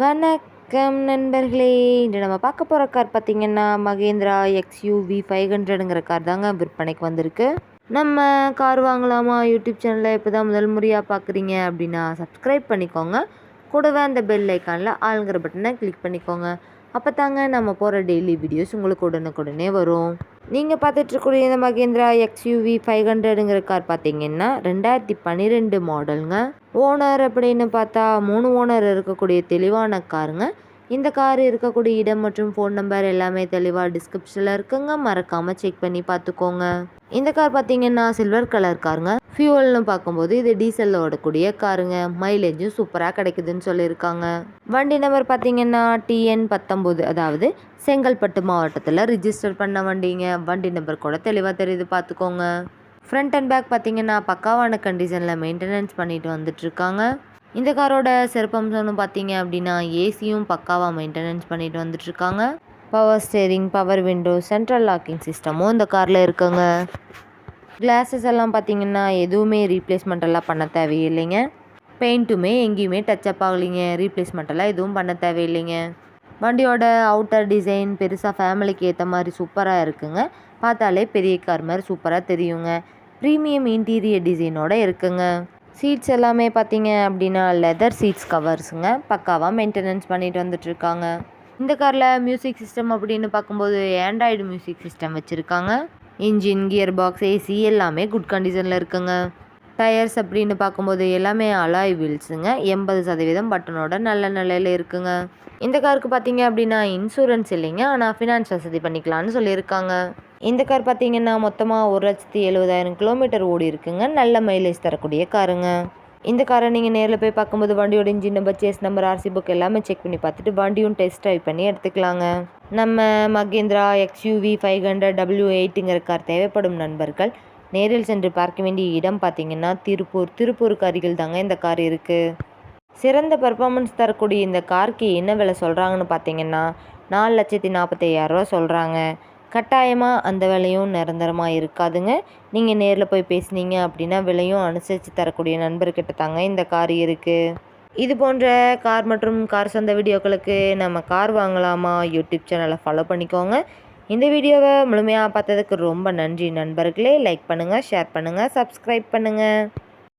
வணக்கம் நண்பர்களே. இன்று நம்ம பார்க்க போகிற கார் பார்த்திங்கன்னா மகேந்திரா XUV 500ங்கிற கார் தாங்க விற்பனைக்கு வந்திருக்கு. நம்ம கார் வாங்கலாமா யூடியூப் சேனலில் இப்போ தான் முதல் முறையாக பார்க்குறீங்க அப்படின்னா சப்ஸ்கிரைப் பண்ணிக்கோங்க. கூடவே அந்த பெல் ஐக்கானில் ஆளுங்கிற பட்டனை கிளிக் பண்ணிக்கோங்க. அப்போ தாங்க நம்ம போகிற டெய்லி வீடியோஸ் உங்களுக்கு உடனுக்குடனே வரும். நீங்கள் பார்த்துட்ருக்கூடிய இந்த மகேந்திரா XUV 500ங்கிற கார் பார்த்தீங்கன்னா 2012 மாடலுங்க. ஓனர் அப்படின்னு பார்த்தா 3 ஓனர் இருக்கக்கூடிய தெளிவான காருங்க. இந்த கார் இருக்கக்கூடிய இடம் மற்றும் ஃபோன் நம்பர் எல்லாமே தெளிவாக டிஸ்கிரிப்ஷனில் இருக்குங்க. மறக்காமல் செக் பண்ணி பார்த்துக்கோங்க. இந்த கார் பார்த்தீங்கன்னா சில்வர் கலர் காருங்க. ஃபியூவல்னு பார்க்கும்போது இது டீசலில் ஓடக்கூடிய காருங்க. மைலேஜும் சூப்பராக கிடைக்குதுன்னு சொல்லியிருக்காங்க. வண்டி நம்பர் பார்த்தீங்கன்னா TN 19, அதாவது செங்கல்பட்டு மாவட்டத்தில் ரிஜிஸ்டர் பண்ண வண்டிங்க. வண்டி நம்பர் கூட தெளிவாக தெரியுது, பார்த்துக்கோங்க. ஃப்ரண்ட் அண்ட் பேக் பார்த்தீங்கன்னா பக்காவான கண்டிஷனில் மெயின்டெனன்ஸ் பண்ணிட்டு வந்துட்டுருக்காங்க. இந்த காரோட சிறப்பம்சம்னு பார்த்தீங்க அப்படின்னா ஏசியும் பக்காவாக மெயின்டெனன்ஸ் பண்ணிட்டு வந்துட்டுருக்காங்க. Power steering, power window, central locking சிஸ்டமும் இந்த காரில் இருக்குங்க. கிளாஸஸ் எல்லாம் பார்த்தீங்கன்னா எதுவுமே ரீப்ளேஸ்மெண்ட் எல்லாம் பண்ண தேவையில்லைங்க. பெயிண்ட்டுமே எங்கேயுமே டச்சப் ஆகலைங்க. ரீப்ளேஸ்மெண்ட் எல்லாம் எதுவும் பண்ண தேவையில்லைங்க. வண்டியோட அவுட்டர் டிசைன் பெருசாக ஃபேமிலிக்கு ஏற்ற மாதிரி சூப்பராக இருக்குங்க. பார்த்தாலே பெரிய கார் மாதிரி சூப்பராக தெரியுங்க. ப்ரீமியம் இன்டீரியர் டிசைனோட இருக்குங்க. சீட்ஸ் எல்லாமே பார்த்தீங்க அப்படின்னா லெதர் சீட்ஸ் கவர்ஸுங்க. பக்காவாக மெயின்டெனன்ஸ் பண்ணிட்டு வந்துட்டுருக்காங்க. இந்த காரில் மியூசிக் சிஸ்டம் அப்படின்னு பார்க்கும்போது ஆண்ட்ராய்டு மியூசிக் சிஸ்டம் வச்சுருக்காங்க. இன்ஜின், கியர் பாக்ஸ், ஏசி எல்லாமே குட் கண்டிஷனில் இருக்குங்க. டயர்ஸ் அப்படின்னு பார்க்கும்போது எல்லாமே அலாய் வீல்ஸுங்க. 80% பட்டனோட நல்ல நிலையில் இருக்குங்க. இந்த காருக்கு பார்த்தீங்க அப்படின்னா இன்சூரன்ஸ் இல்லைங்க, ஆனால் ஃபினான்ஸ் வசதி பண்ணிக்கலான்னு சொல்லியிருக்காங்க. இந்த கார் பார்த்தீங்கன்னா மொத்தமாக 1,70,000 கிலோமீட்டர் ஓடி இருக்குங்க. நல்ல மைலேஜ் தரக்கூடிய காருங்க. இந்த காரை நீங்கள் நேரில் போய் பார்க்கும்போது வண்டியோட engine number, chassis number, RC book எல்லாமே செக் பண்ணி பார்த்துட்டு வண்டியும் டெஸ்ட் ட்ரைவ் பண்ணி எடுத்துக்கலாங்க. நம்ம மகேந்திரா XUV 500 W8ங்கிற கார் தேவைப்படும் நண்பர்கள் நேரில் சென்று பார்க்க வேண்டிய இடம் பார்த்தீங்கன்னா திருப்பூருக்கு அருகில் தாங்க இந்த கார் இருக்குது. சிறந்த பர்ஃபார்மன்ஸ் தரக்கூடிய இந்த காருக்கு என்ன விலை சொல்கிறாங்கன்னு பார்த்தீங்கன்னா 4,45,000 சொல்கிறாங்க. கட்டாயமாக அந்த விலையும் நிரந்தரமாக இருக்காதுங்க. நீங்கள் நேரில் போய் பேசுனீங்க அப்படின்னா விலையும் அனுசரித்து தரக்கூடிய நண்பர்கிட்ட தாங்க இந்த கார் இருக்குது. இது போன்ற கார் மற்றும் கார் சொந்த வீடியோக்களுக்கு நம்ம கார் வாங்கலாமா யூடியூப் சேனலை ஃபாலோ பண்ணிக்கோங்க. இந்த வீடியோவை முழுமையாக பார்த்ததுக்கு ரொம்ப நன்றி நண்பர்களே. லைக் பண்ணுங்கள், ஷேர் பண்ணுங்கள், சப்ஸ்கிரைப் பண்ணுங்கள்.